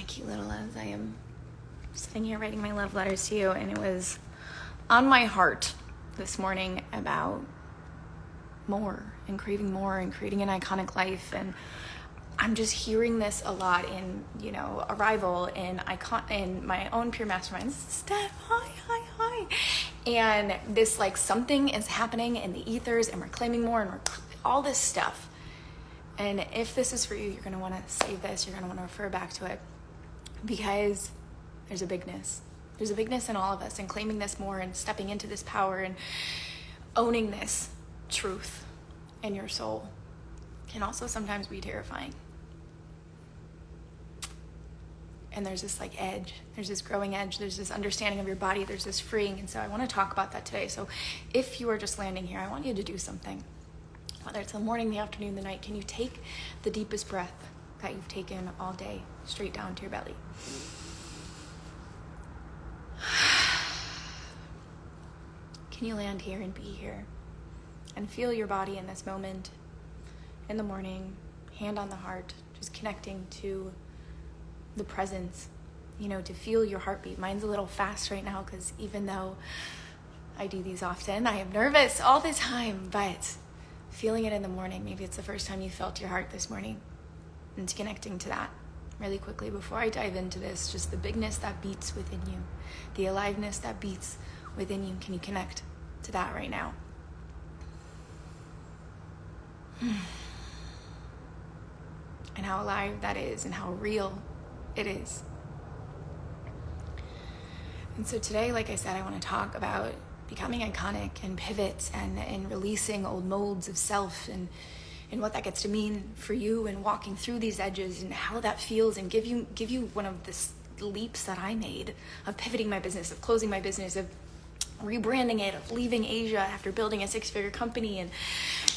cute little loves. I am sitting here writing my love letters to you, and it was on my heart this morning about more and creating more and creating an iconic life. And I'm just hearing this a lot in, Arrival, in my own Pure Masterminds. Steph, hi. And this, something is happening in the ethers, and we're claiming more, and we're all this stuff. And if this is for you, you're going to want to save this. You're going to want to refer back to it, because there's a bigness. There's a bigness in all of us, and claiming this more and stepping into this power and owning this truth in your soul can also sometimes be terrifying. And there's this edge, there's this growing edge, there's this understanding of your body, there's this freeing. And so I want to talk about that today. So if you are just landing here, I want you to do something. Whether it's the morning, the afternoon, the night, can you take the deepest breath that you've taken all day straight down to your belly? Can you land here and be here and feel your body in this moment, in the morning, hand on the heart, just connecting to the presence, to feel your heartbeat. Mine's a little fast right now because even though I do these often, I am nervous all the time, but feeling it in the morning, maybe it's the first time you felt your heart this morning, and connecting to that really quickly before I dive into this, just the bigness that beats within you, the aliveness that beats within you. Can you connect to that right now? And how alive that is, and how real it is. And so today, like I said, I want to talk about becoming iconic and pivots and releasing old molds of self and what that gets to mean for you, and walking through these edges and how that feels, and give you one of the leaps that I made of pivoting my business, of closing my business, of rebranding it, of leaving Asia after building a 6-figure company and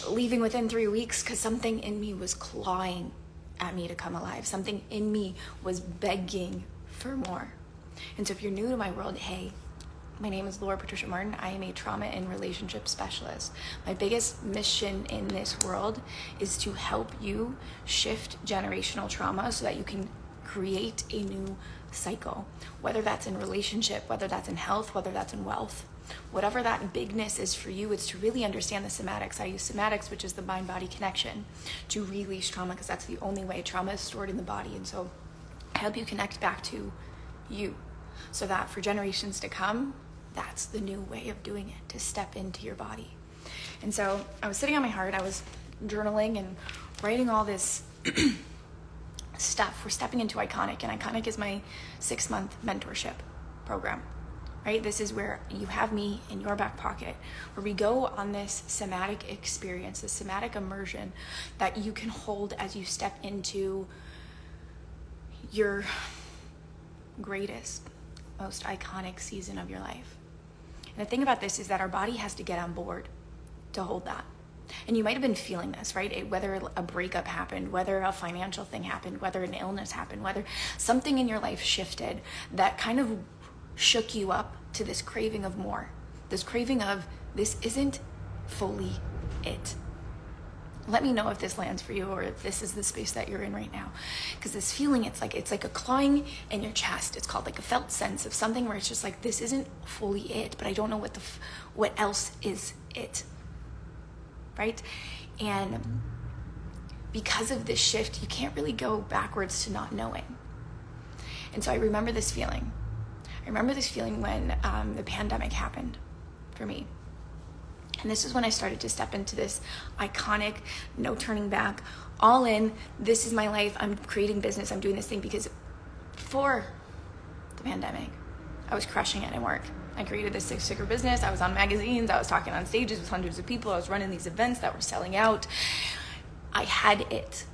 leaving within 3 weeks because something in me was clawing at me to come alive. Something in me was begging for more. And so if you're new to my world, hey, my name is Laura Patricia Martin. I am a trauma and relationship specialist. My biggest mission in this world is to help you shift generational trauma so that you can create a new cycle, whether that's in relationship, whether that's in health, whether that's in wealth. Whatever that bigness is for you, it's to really understand the somatics. I use somatics, which is the mind-body connection, to release trauma, because that's the only way. Trauma is stored in the body. And so I help you connect back to you, so that for generations to come, that's the new way of doing it, to step into your body. And so I was sitting on my heart, I was journaling and writing all this stuff. We're stepping into Iconic, and Iconic is my 6-month mentorship program. Right? This is where you have me in your back pocket, where we go on this somatic experience, this somatic immersion that you can hold as you step into your greatest, most iconic season of your life. And the thing about this is that our body has to get on board to hold that. And you might have been feeling this, right? Whether a breakup happened, whether a financial thing happened, whether an illness happened, whether something in your life shifted that kind of shook you up to this craving of more, this craving of this isn't fully it. Let me know if this lands for you, or if this is the space that you're in right now. Because this feeling, it's like a clawing in your chest. It's called a felt sense of something where it's just this isn't fully it, but I don't know what else is it, right? And because of this shift, you can't really go backwards to not knowing. And so I remember this feeling. I remember this feeling when the pandemic happened for me. And this is when I started to step into this iconic, no turning back, all in, this is my life, I'm creating business, I'm doing this thing. Because before the pandemic, I was crushing it in work. I created this 6-figure business, I was on magazines, I was talking on stages with hundreds of people, I was running these events that were selling out. I had it,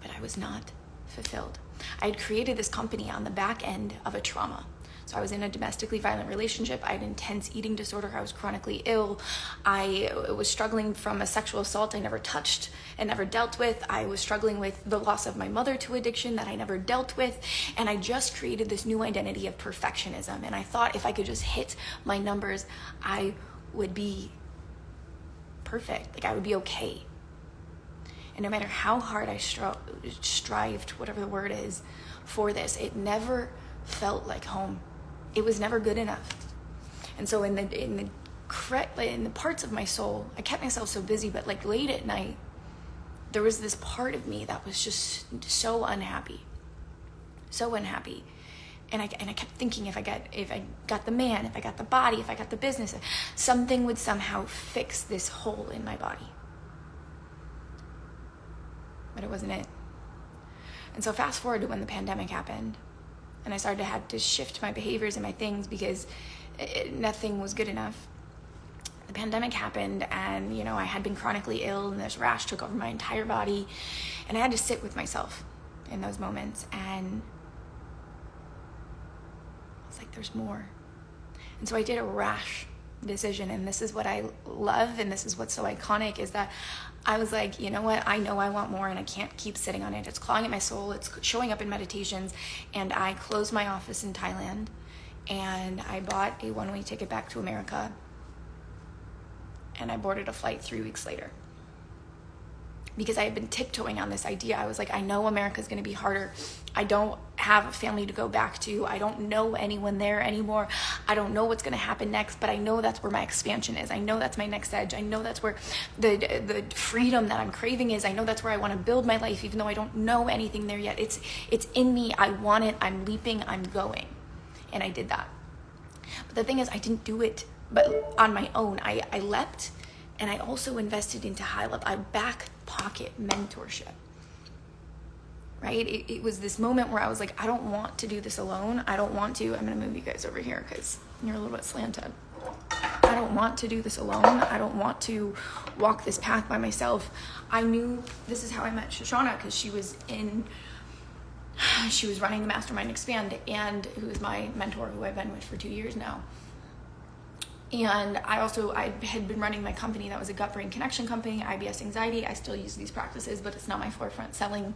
but I was not fulfilled. I had created this company on the back end of a trauma. So I was in a domestically violent relationship. I had intense eating disorder. I was chronically ill. I was struggling from a sexual assault I never touched and never dealt with. I was struggling with the loss of my mother to addiction that I never dealt with. And I just created this new identity of perfectionism. And I thought if I could just hit my numbers, I would be perfect. I would be okay. And no matter how hard I strived, whatever the word is, for this, it never felt like home. It was never good enough. And so in the parts of my soul, I kept myself so busy, but like late at night, there was this part of me that was just so unhappy. So unhappy. And I kept thinking if I got the man, if I got the body, if I got the business, something would somehow fix this hole in my body. But it wasn't it. And so fast forward to when the pandemic happened, and I started to have to shift my behaviors and my things because nothing was good enough. The pandemic happened, and I had been chronically ill, and this rash took over my entire body, and I had to sit with myself in those moments, and I was like, there's more. And so I did a rash decision, and this is what I love, and this is what's so iconic, is that I was like, you know what, I know I want more, and I can't keep sitting on it. It's clawing at my soul, it's showing up in meditations. And I closed my office in Thailand, and I bought a one-way ticket back to America, and I boarded a flight 3 weeks later. Because I had been tiptoeing on this idea. I was like, I know America's gonna be harder. I don't have a family to go back to. I don't know anyone there anymore. I don't know what's gonna happen next, but I know that's where my expansion is. I know that's my next edge. I know that's where the freedom that I'm craving is. I know that's where I wanna build my life, even though I don't know anything there yet. It's in me, I want it, I'm leaping, I'm going. And I did that. But the thing is, I didn't do it but on my own. I leapt, and I also invested into back pocket mentorship, right? It was this moment where I was like, I don't want to do this alone. I don't want to. I'm going to move you guys over here because you're a little bit slanted. I don't want to do this alone. I don't want to walk this path by myself. I knew this is how I met Shoshana, because she was running the Mastermind Expand, and who is my mentor, who I've been with for 2 years now. And I had been running my company that was a gut-brain connection company, IBS anxiety. I still use these practices, but it's not my forefront selling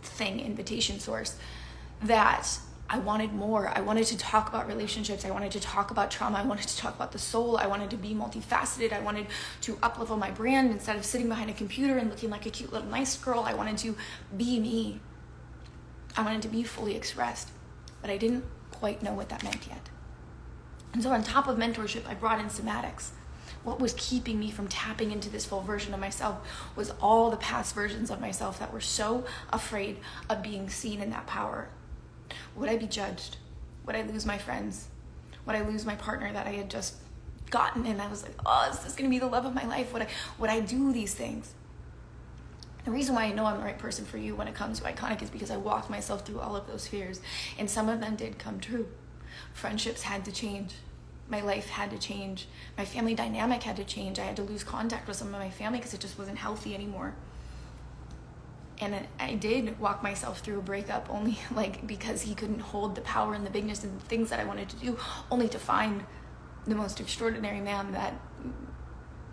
thing, invitation source. That I wanted more. I wanted to talk about relationships. I wanted to talk about trauma. I wanted to talk about the soul. I wanted to be multifaceted. I wanted to up-level my brand instead of sitting behind a computer and looking like a cute little nice girl. I wanted to be me. I wanted to be fully expressed, but I didn't quite know what that meant yet. And so on top of mentorship, I brought in somatics. What was keeping me from tapping into this full version of myself was all the past versions of myself that were so afraid of being seen in that power. Would I be judged? Would I lose my friends? Would I lose my partner that I had just gotten? And I was like, oh, is this going to be the love of my life? Would I do these things? The reason why I know I'm the right person for you when it comes to Iconic is because I walked myself through all of those fears, and some of them did come true. Friendships had to change. My life had to change. My family dynamic had to change. I had to lose contact with some of my family because it just wasn't healthy anymore. And I did walk myself through a breakup only because he couldn't hold the power and the bigness and the things that I wanted to do, only to find the most extraordinary man that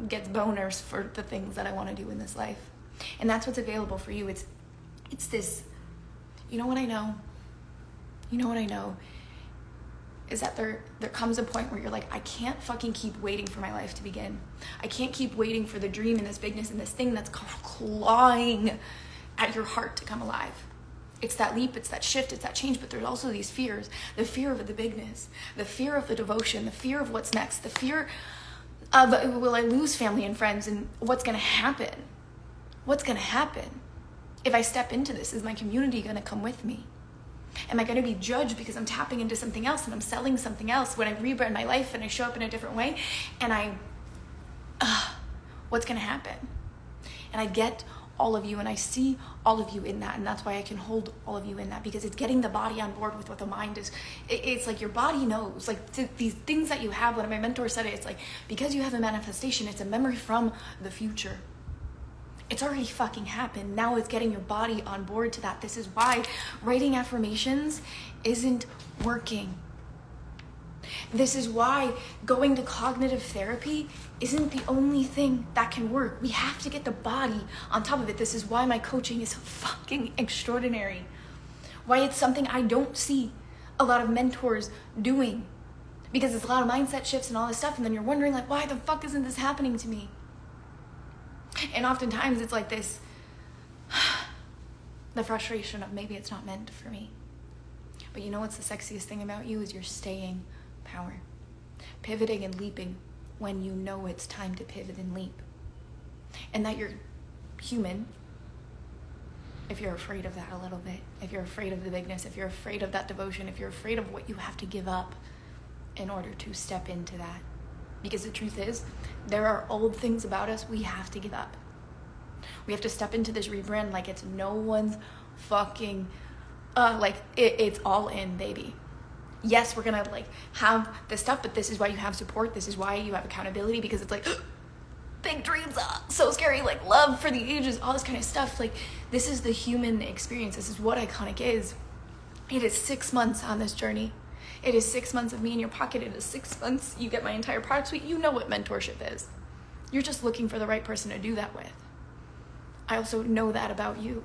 gets boners for the things that I want to do in this life. And that's what's available for you. It's this, you know what I know? You know what I know? Is that there comes a point where you're like, I can't fucking keep waiting for my life to begin. I can't keep waiting for the dream and this bigness and this thing that's clawing at your heart to come alive. It's that leap, it's that shift, it's that change, but there's also these fears. The fear of the bigness, the fear of the devotion, the fear of what's next, the fear of, will I lose family and friends, and what's gonna happen? What's gonna happen if I step into this? Is my community gonna come with me? Am I going to be judged because I'm tapping into something else and I'm selling something else when I rebrand my life and I show up in a different way? And what's going to happen? And I get all of you, and I see all of you in that, and that's why I can hold all of you in that, because it's getting the body on board with what the mind is. It's like your body knows, like these things that you have. One of my mentors said it, it's like, because you have a manifestation, it's a memory from the future. It's already fucking happened. Now it's getting your body on board to that. This is why writing affirmations isn't working. This is why going to cognitive therapy isn't the only thing that can work. We have to get the body on top of it. This is why my coaching is fucking extraordinary. Why it's something I don't see a lot of mentors doing. Because it's a lot of mindset shifts and all this stuff, and then you're wondering, like, why the fuck isn't this happening to me? And oftentimes it's like this The frustration of maybe it's not meant for me. But you know what's the sexiest thing about you is your staying power. Pivoting and leaping when you know it's time to pivot and leap. And that you're human if you're afraid of that a little bit, if you're afraid of the bigness, if you're afraid of that devotion, if you're afraid of what you have to give up in order to step into that. Because the truth is, there are old things about us we have to give up. We have to step into this rebrand like it's no one's fucking, it's all in, baby. Yes, we're gonna have this stuff, but this is why you have support. This is why you have accountability, because it's big dreams, so scary, love for the ages, all this kind of stuff. This is the human experience. This is what Iconic is. It is 6 months on this journey. It is 6 months of me in your pocket. It is 6 months. You get my entire product suite. You know what mentorship is. You're just looking for the right person to do that with. I also know that about you.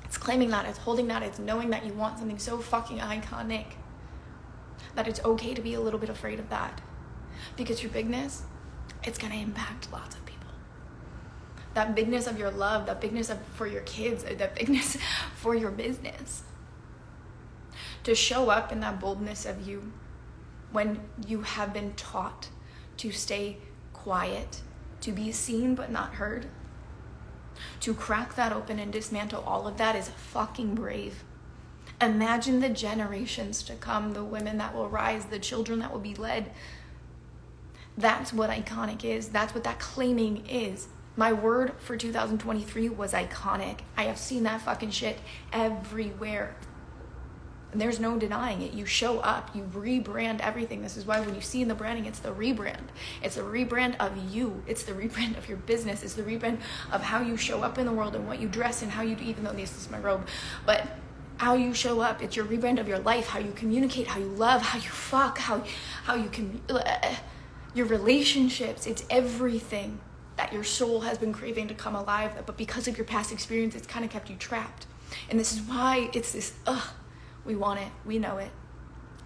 It's claiming that, it's holding that, it's knowing that you want something so fucking iconic that it's okay to be a little bit afraid of that. Because your bigness, it's gonna impact lots of people. That bigness of your love, that bigness for your kids, that bigness for your business. To show up in that boldness of you when you have been taught to stay quiet, to be seen but not heard. To crack that open and dismantle all of that is fucking brave. Imagine the generations to come, the women that will rise, the children that will be led. That's what Iconic is. That's what that claiming is. My word for 2023 was iconic. I have seen that fucking shit everywhere. And there's no denying it. You show up, you rebrand everything. This is why when you see in the branding, it's the rebrand. It's the rebrand of you. It's the rebrand of your business. It's the rebrand of how you show up in the world and what you dress and how you do, even though this is my robe, but how you show up. It's your rebrand of your life, how you communicate, how you love, how you fuck, how you can, your relationships. It's everything that your soul has been craving to come alive, but because of your past experience, it's kind of kept you trapped. And this is why it's this, we want it. We know it.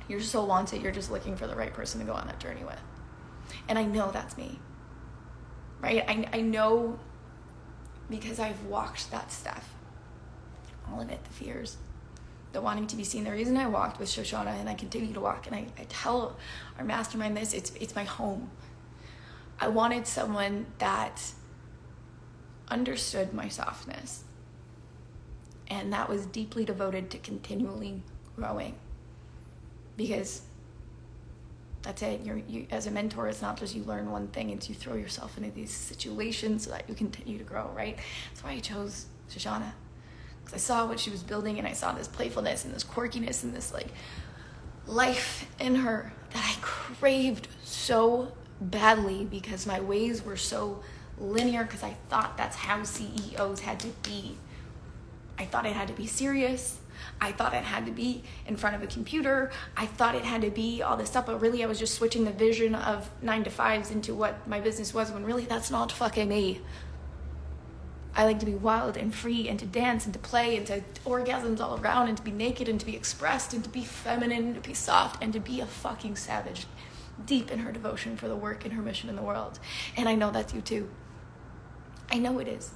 Your soul wants it. You're just looking for the right person to go on that journey with. And I know that's me, right? I know because I've walked that stuff. All of it, the fears, the wanting to be seen. The reason I walked with Shoshana and I continue to walk, and I tell our mastermind this, it's my home. I wanted someone that understood my softness, and that was deeply devoted to continually growing. Because that's it. You as a mentor, it's not just you learn one thing, it's you throw yourself into these situations so that you continue to grow, right? That's why I chose Shoshana. Because I saw what she was building, and I saw this playfulness and this quirkiness and this life in her that I craved so badly, because my ways were so linear, because I thought that's how CEOs had to be. I thought it had to be serious. I thought it had to be in front of a computer. I thought it had to be all this stuff, but really I was just switching the vision of 9 to 5s into what my business was, when really that's not fucking me. I like to be wild and free, and to dance and to play and to orgasms all around, and to be naked and to be expressed and to be feminine and to be soft and to be a fucking savage, deep in her devotion for the work and her mission in the world. And I know that's you too. I know it is.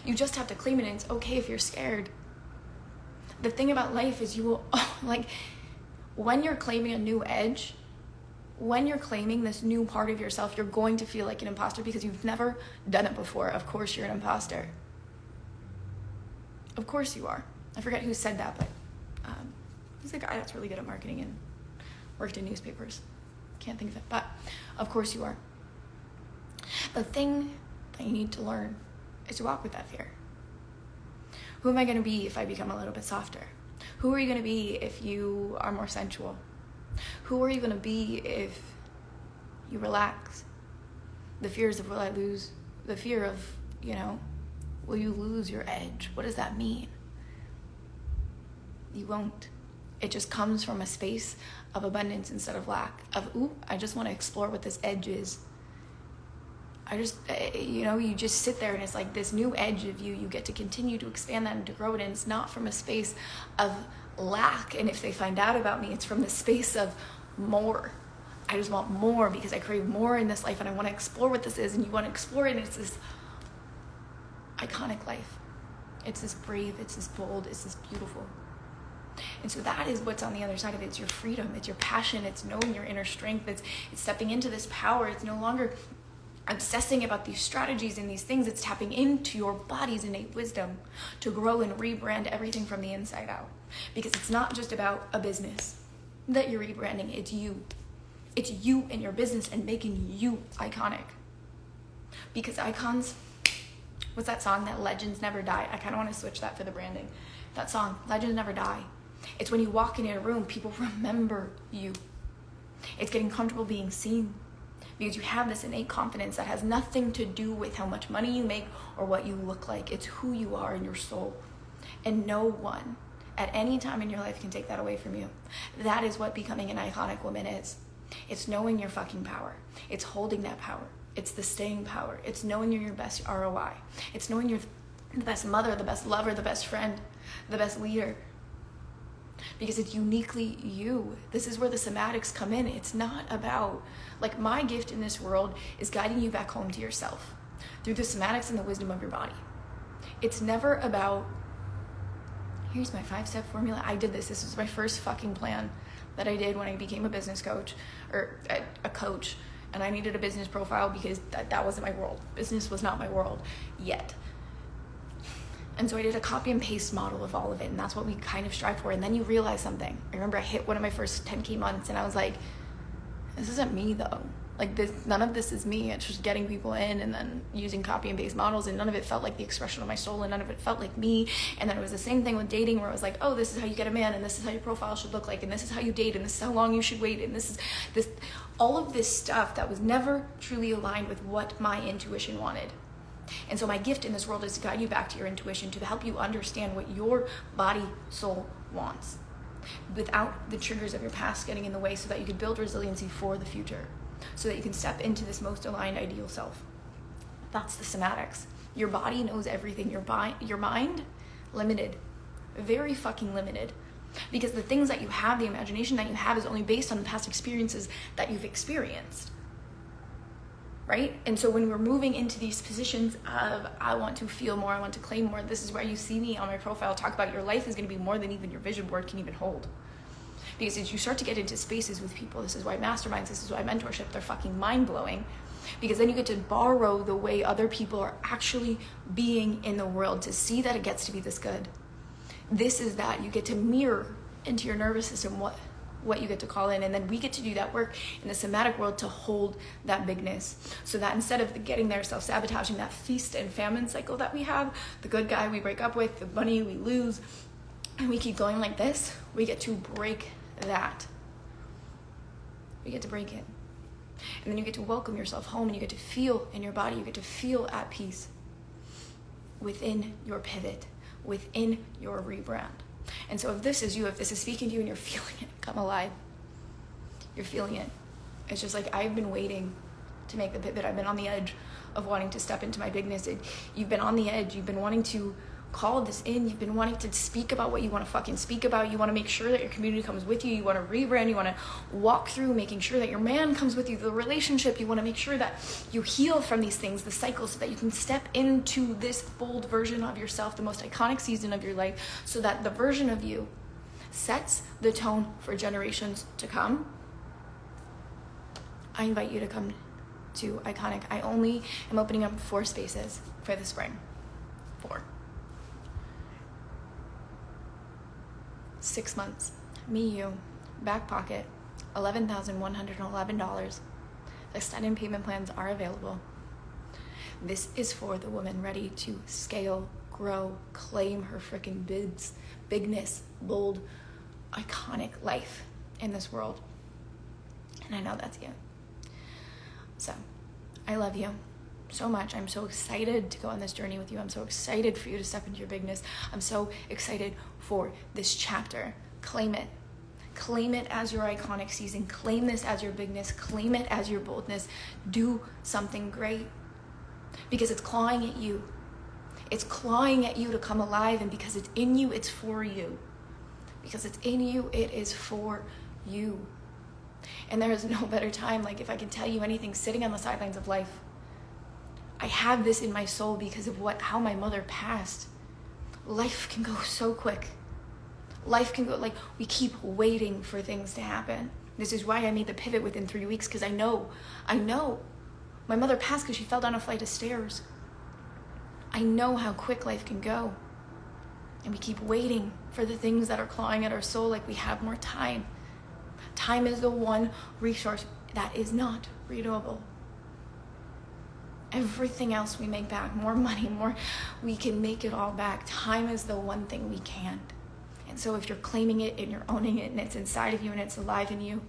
You just have to claim it, and it's okay if you're scared. The thing about life is you will, when you're claiming a new edge, when you're claiming this new part of yourself, you're going to feel like an imposter because you've never done it before. Of course you're an imposter. Of course you are. I forget who said that, but he's a guy that's really good at marketing and worked in newspapers. Can't think of it, but of course you are. The thing that you need to learn is to walk with that fear. Who am I going to be if I become a little bit softer? Who are you going to be if you are more sensual? Who are you going to be if you relax? The fears of will I lose? The fear of, will you lose your edge? What does that mean? You won't. It just comes from a space of abundance instead of lack. I just want to explore what this edge is. You just sit there, and it's like this new edge of you. You get to continue to expand that and to grow it. And it's not from a space of lack. And if they find out about me, it's from the space of more. I just want more because I crave more in this life, and I want to explore what this is. And you want to explore it, and it's this iconic life. It's this brave, it's this bold, it's this beautiful. And so that is what's on the other side of it. It's your freedom, it's your passion, it's knowing your inner strength, it's stepping into this power. It's no longer obsessing about these strategies and these things. It's tapping into your body's innate wisdom to grow and rebrand everything from the inside out. Because it's not just about a business that you're rebranding, it's you. It's you and your business and making you iconic. Because icons, what's that song, that legends never die? I kind of want to switch that for the branding. That song, legends never die. It's when you walk into a room, people remember you. It's getting comfortable being seen because you have this innate confidence that has nothing to do with how much money you make or what you look like. It's who you are in your soul. And no one at any time in your life can take that away from you. That is what becoming an iconic woman is. It's knowing your fucking power. It's holding that power. It's the staying power. It's knowing you're your best ROI. It's knowing you're the best mother, the best lover, the best friend, the best leader. Because it's uniquely you. This is where the somatics come in. It's not about, like, my gift in this world is guiding you back home to yourself through the somatics and the wisdom of your body. It's never about, here's my 5-step formula. I did this. This was my first fucking plan that I did when I became a business coach or a coach. And I needed a business profile because that wasn't my world. Business was not my world yet. And so I did a copy and paste model of all of it. And that's what we kind of strive for. And then you realize something. I remember I hit one of my first 10K months and I was like, this isn't me though. Like this, none of this is me. It's just getting people in and then using copy and paste models. And none of it felt like the expression of my soul. And none of it felt like me. And then it was the same thing with dating where it was like, oh, this is how you get a man. And this is how your profile should look like. And this is how you date. And this is how long you should wait. And this is this, all of this stuff that was never truly aligned with what my intuition wanted. And so my gift in this world is to guide you back to your intuition, to help you understand what your body, soul wants without the triggers of your past getting in the way, so that you can build resiliency for the future, so that you can step into this most aligned ideal self. That's the somatics. Your body knows everything. Your mind, limited, very fucking limited. Because the things that you have, the imagination that you have is only based on the past experiences that you've experienced. Right? And so when we're moving into these positions of, I want to feel more, I want to claim more, this is where you see me on my profile talk about your life is going to be more than even your vision board can even hold. Because as you start to get into spaces with people, this is why masterminds, this is why mentorship, they're fucking mind-blowing. Because then you get to borrow the way other people are actually being in the world to see that it gets to be this good. This is that you get to mirror into your nervous system what you get to call in, and then we get to do that work in the somatic world to hold that bigness, so that instead of getting there self-sabotaging, that feast and famine cycle that we have, the good guy we break up with, the money we lose, and we keep going like this, we get to break that. We get to break it. And then you get to welcome yourself home, and you get to feel in your body, you get to feel at peace within your pivot, within your rebrand. And so if this is you, if this is speaking to you and you're feeling it come alive, you're feeling it. It's just like, I've been waiting to make the pivot. I've been on the edge of wanting to step into my bigness. You've been on the edge. You've been wanting to call this in. You've been wanting to speak about what you want to fucking speak about. You want to make sure that your community comes with you. You want to rebrand. You want to walk through making sure that your man comes with you, the relationship. You want to make sure that you heal from these things, the cycles, so that you can step into this bold version of yourself, the most iconic season of your life, so that the version of you sets the tone for generations to come. I invite you to come to Iconic. I only am opening up 4 spaces for the spring. 4. 6 months, me, you, back pocket, $11,111. Extended payment plans are available. This is for the woman ready to scale, grow, claim her freaking bigness, bold, iconic life in this world. And I know that's you. So, I love you so much. I'm so excited to go on this journey with you. I'm so excited for you to step into your bigness. I'm so excited for this chapter. Claim it. Claim it as your iconic season. Claim this as your bigness. Claim it as your boldness. Do something great. Because it's clawing at you. It's clawing at you to come alive. And because it's in you, it's for you. Because it's in you, it is for you. And there is no better time. Like, if I can tell you anything, sitting on the sidelines of life, I have this in my soul because of how my mother passed. life can go so quick. Life can go, like, we keep waiting for things to happen. This is why I made the pivot within 3 weeks, because I know. My mother passed because she fell down a flight of stairs. I know how quick life can go. And we keep waiting for the things that are clawing at our soul, like we have more time. Time is the one resource that is not renewable. Everything else we make back, more money, we can make it all back. Time is the one thing we can't. And so if you're claiming it and you're owning it and it's inside of you and it's alive in you,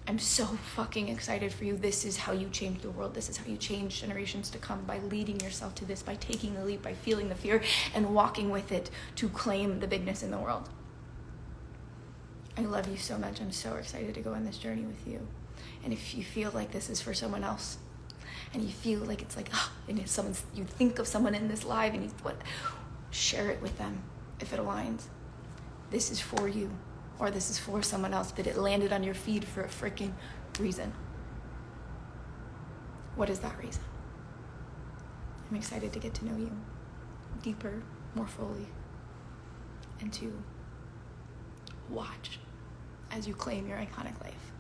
I'm so fucking excited for you. This is how you change the world. This is how you change generations to come, by leading yourself to this, by taking the leap, by feeling the fear and walking with it to claim the bigness in the world. I love you so much. I'm so excited to go on this journey with you. And if you feel like this is for someone else, and you feel like it's like, and if you think of someone in this live and share it with them if it aligns. This is for you, or this is for someone else, but it landed on your feed for a freaking reason. What is that reason? I'm excited to get to know you deeper, more fully, and to watch as you claim your iconic life.